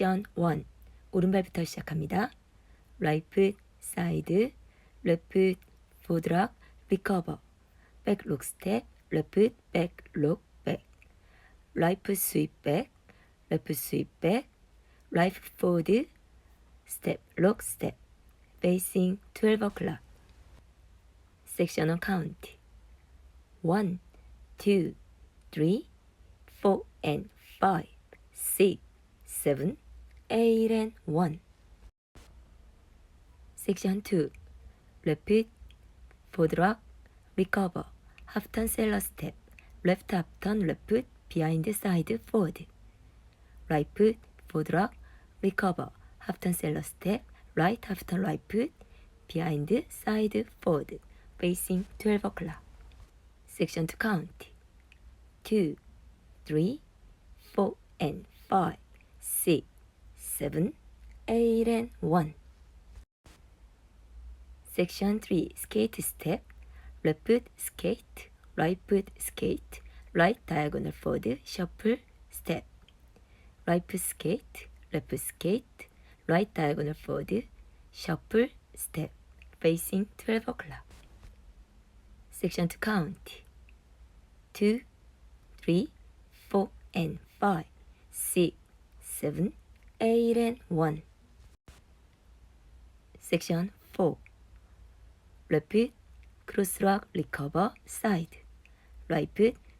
섹션 1. 오른발부터 시작합니다. right, side, left, forward, recover, back lock step, left, back, lock, back, right sweep back, left sweep back, right forward, step, lock step, facing 12 o'clock. 섹션 1 count. 1, 2, 3, 4 and 5, 6, 7, 8 and 1. 섹션 2. repeat, forward, recover, half turn sailor step, left half turn left, behind side forward, right foot, forward, recover, half turn sailor step, right half turn right foot, behind side forward, facing 12 o'clock. Section 2 count. 2, 3, 4 and 5, 6, 7, 8 and 1. Section 3 skate step, left foot skate, right foot skate, right diagonal forward shuffle step, right foot skate, left foot skate, right diagonal forward shuffle step, facing 12 o'clock. Section 2 count. 2, 3, 4 and 5, 6, 7, 8 and 1. Section 4. Left, cross rock, recover, side. Right,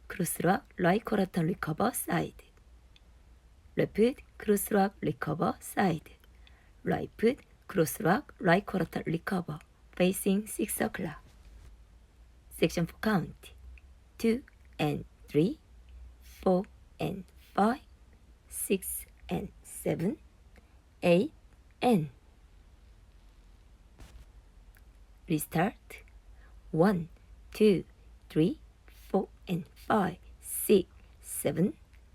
cross rock, right quarter turn, recover, side. Left, cross rock, recover, side. Right, cross rock, right quarter turn, recover, facing 6 o'clock. Section 4 count. 2 and 3, 4 and 5, 6 and 7, 8 and. Restart. 1, 2, 3, 4 and 5, 6, 7,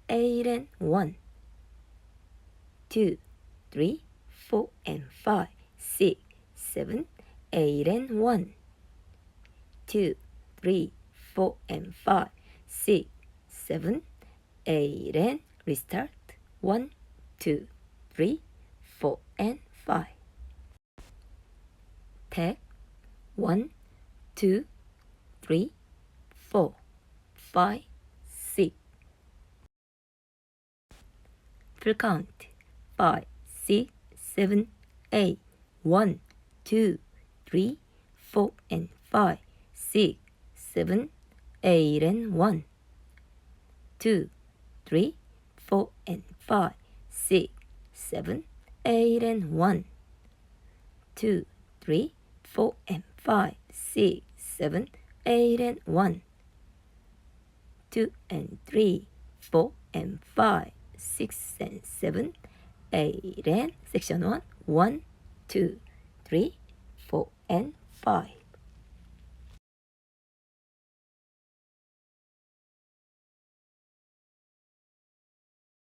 8 and 1. 2, 3, 4 and 5, 6, 7, 8 and 1. 2, 3, 4 and 5, 6, 7, 8 and restart. 1, 2, 3, 4 and 5. Tag. 1, 2, 3, 4, 5, 6. Full count. 5, 6, 7, 8. 1, 2, 3, 4 and 5, 6, 7, 8 and 1. 2, 3, 4 and 5, 6, 7, 8 and 1. 2, 3, 4 and 5, 6, 7, 8 and 1. 2 and 3, 4 and 5, 6 and 7, 8 and section 1, 1, 2, 3, 4 and 5.